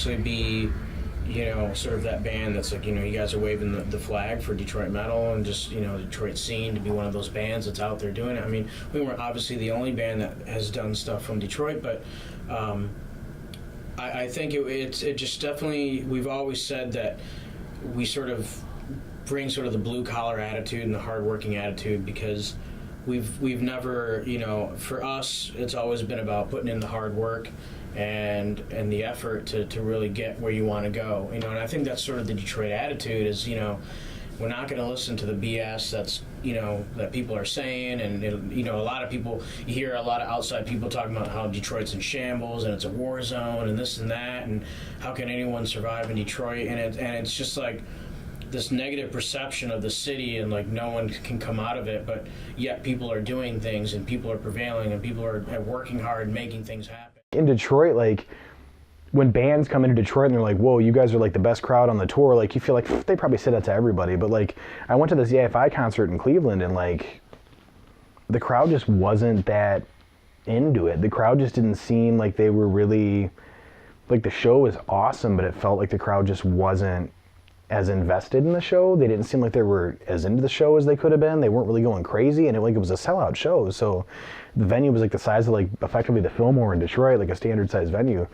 actually be, you know, sort of that band that's like, you know, you guys are waving the flag for Detroit metal and just, you know, Detroit scene, to be one of those bands that's out there doing it. I mean, we weren't obviously the only band that has done stuff from Detroit, but I think it just definitely, we've always said that we sort of bring sort of the blue collar attitude and the hardworking attitude, because we've never, you know, for us, it's always been about putting in the hard work and the effort to really get where you want to go, you know. And I think that's sort of the Detroit attitude is, you know, we're not going to listen to the BS that's, you know, that people are saying. And it, you know, a lot of people, you hear a lot of outside people talking about how Detroit's in shambles and it's a war zone and this and that, and how can anyone survive in Detroit, and it's just like this negative perception of the city, and like no one can come out of it, but yet people are doing things and people are prevailing and people are working hard and making things happen. In Detroit, like, when bands come into Detroit and they're like, whoa, you guys are like the best crowd on the tour, like, you feel like they probably say that to everybody, but like, I went to this EFI concert in Cleveland and like, the crowd just wasn't that into it. The crowd just didn't seem like they were really, like, the show was awesome, but it felt like the crowd just wasn't as invested in the show. They didn't seem like they were as into the show as they could have been. They weren't really going crazy, and it was a sellout show. So the venue was like the size of like effectively the Fillmore in Detroit, like a standard size venue.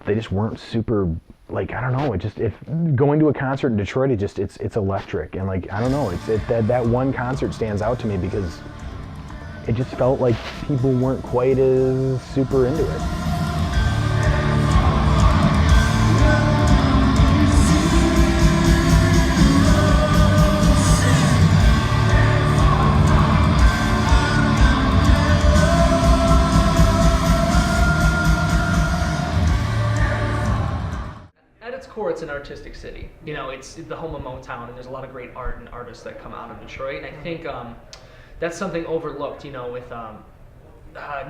They just weren't super, like, I don't know, if going to a concert in Detroit, it's electric, and like, I don't know, that one concert stands out to me because it just felt like people weren't quite as super into it. It's an artistic city. You know, it's the home of Motown, and there's a lot of great art and artists that come out of Detroit. And I think that's something overlooked, you know, with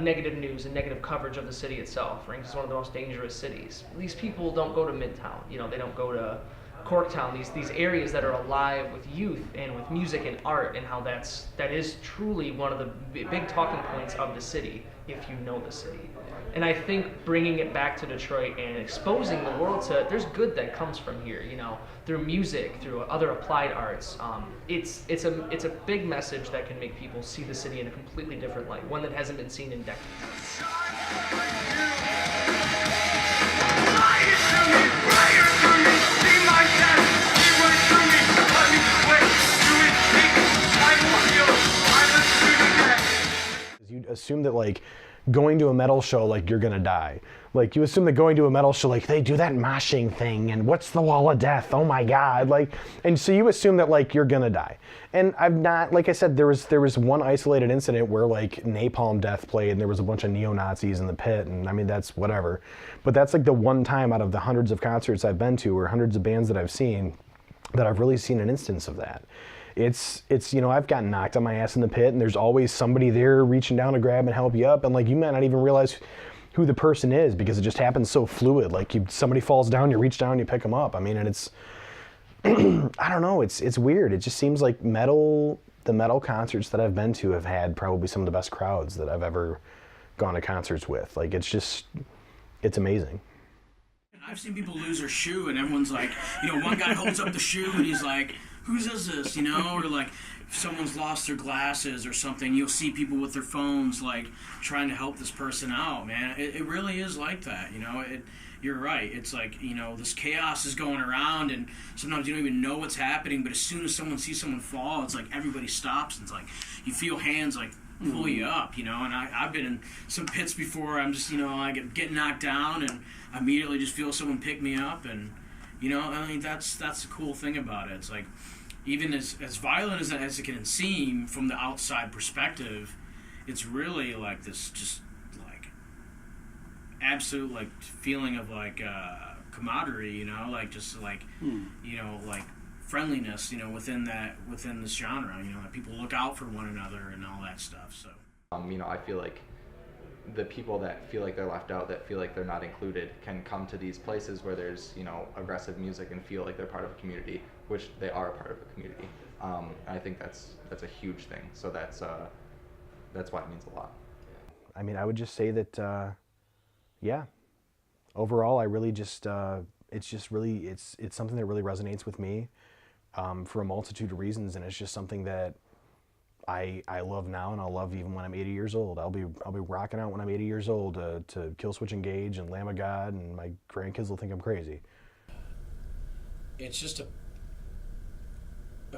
negative news and negative coverage of the city itself. Ranked as one of the most dangerous cities. These people don't go to Midtown. You know, they don't go to Corktown. These areas that are alive with youth and with music and art, and how that is truly one of the big talking points of the city if you know the city. And I think bringing it back to Detroit and exposing the world to, there's good that comes from here, you know, through music, through other applied arts. It's a big message that can make people see the city in a completely different light, one that hasn't been seen in decades. You assume that, like, going to a metal show, like, you're gonna die. Like, you assume that going to a metal show, like, they do that moshing thing, and what's the wall of death? Oh my God, like, and so you assume that, like, you're gonna die. And I've not, like I said, there was one isolated incident where, like, Napalm Death played, and there was a bunch of neo-Nazis in the pit, and I mean, that's whatever. But that's like the one time out of the hundreds of concerts I've been to, or hundreds of bands that I've seen, that I've really seen an instance of that. It's you know, I've gotten knocked on my ass in the pit, and there's always somebody there reaching down to grab and help you up, and like, you might not even realize who the person is because it just happens so fluid. Like, somebody falls down, you reach down, you pick them up. I mean, and it's I don't know, it's weird. It just seems like the metal concerts that I've been to have had probably some of the best crowds that I've ever gone to concerts with. Like, it's amazing. I've seen people lose their shoe, and everyone's like, you know, one guy holds up the shoe and he's like, whose is this, you know? Or like, if someone's lost their glasses or something, you'll see people with their phones, like, trying to help this person out, man. It really is like that, you know? You're right. It's like, you know, this chaos is going around, and sometimes you don't even know what's happening, but as soon as someone sees someone fall, it's like everybody stops, and it's like, you feel hands, like, pull you up, you know? And I've been in some pits before. I'm just, you know, I get knocked down, and I immediately just feel someone pick me up, and, you know, I mean, that's the cool thing about it. It's like, even as violent as it can seem from the outside perspective, it's really like this just like absolute like feeling of like camaraderie, you know, like just like you know, like friendliness, you know, within this genre, you know, that people look out for one another and all that stuff. So you know, I feel like the people that feel like they're left out, that feel like they're not included, can come to these places where there's, you know, aggressive music and feel like they're part of a community, which they are a part of a community. I think that's a huge thing. So that's why it means a lot. I mean, I would just say that, yeah, overall, I really just it's something that really resonates with me for a multitude of reasons, and it's just something that I love now, and I'll love even when I'm 80 years old. I'll be rocking out when I'm 80 years old to Kill Switch Engage and Lamb of God, and my grandkids will think I'm crazy. It's just a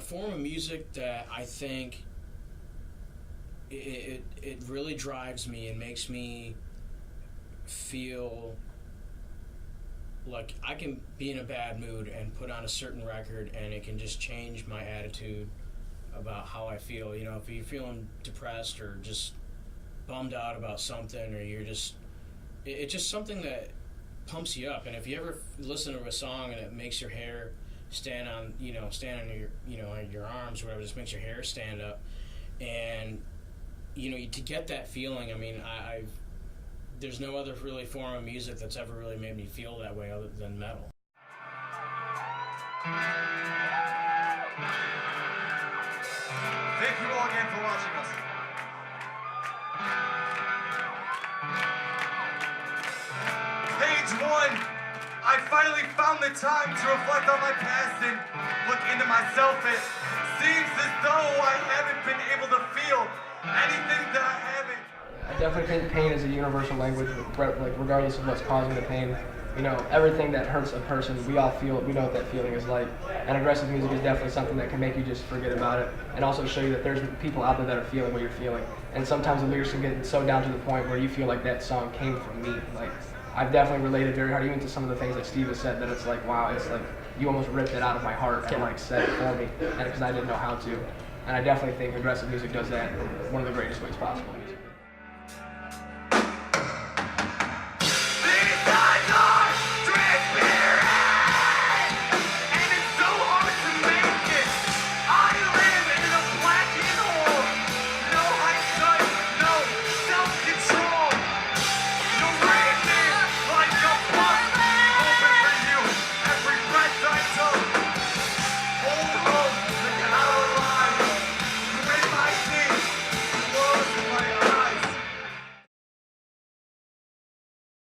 form of music that I think it really drives me and makes me feel like I can be in a bad mood and put on a certain record, and it can just change my attitude about how I feel. You know, if you're feeling depressed or just bummed out about something, or you're just, it's just something that pumps you up. And if you ever listen to a song and it makes your hair stand on your, on your arms, or whatever, just makes your hair stand up, and to get that feeling, I mean, there's no other really form of music that's ever really made me feel that way other than metal. Thank you all again for watching us. Page 1. I finally found the time to reflect on my past and look into myself. It seems as though I haven't been able to feel anything that I haven't. I definitely think pain is a universal language, like regardless of what's causing the pain. Everything that hurts a person, we all feel it, we know what that feeling is like. And aggressive music is definitely something that can make you just forget about it, and also show you that there's people out there that are feeling what you're feeling. And sometimes the lyrics can get so down to the point where you feel like that song came from me. Like, I've definitely related very hard, even to some of the things that Steve has said, that it's like, wow, it's like you almost ripped it out of my heart and like said it for me, and because I didn't know how to. And I definitely think aggressive music does that in one of the greatest ways possible.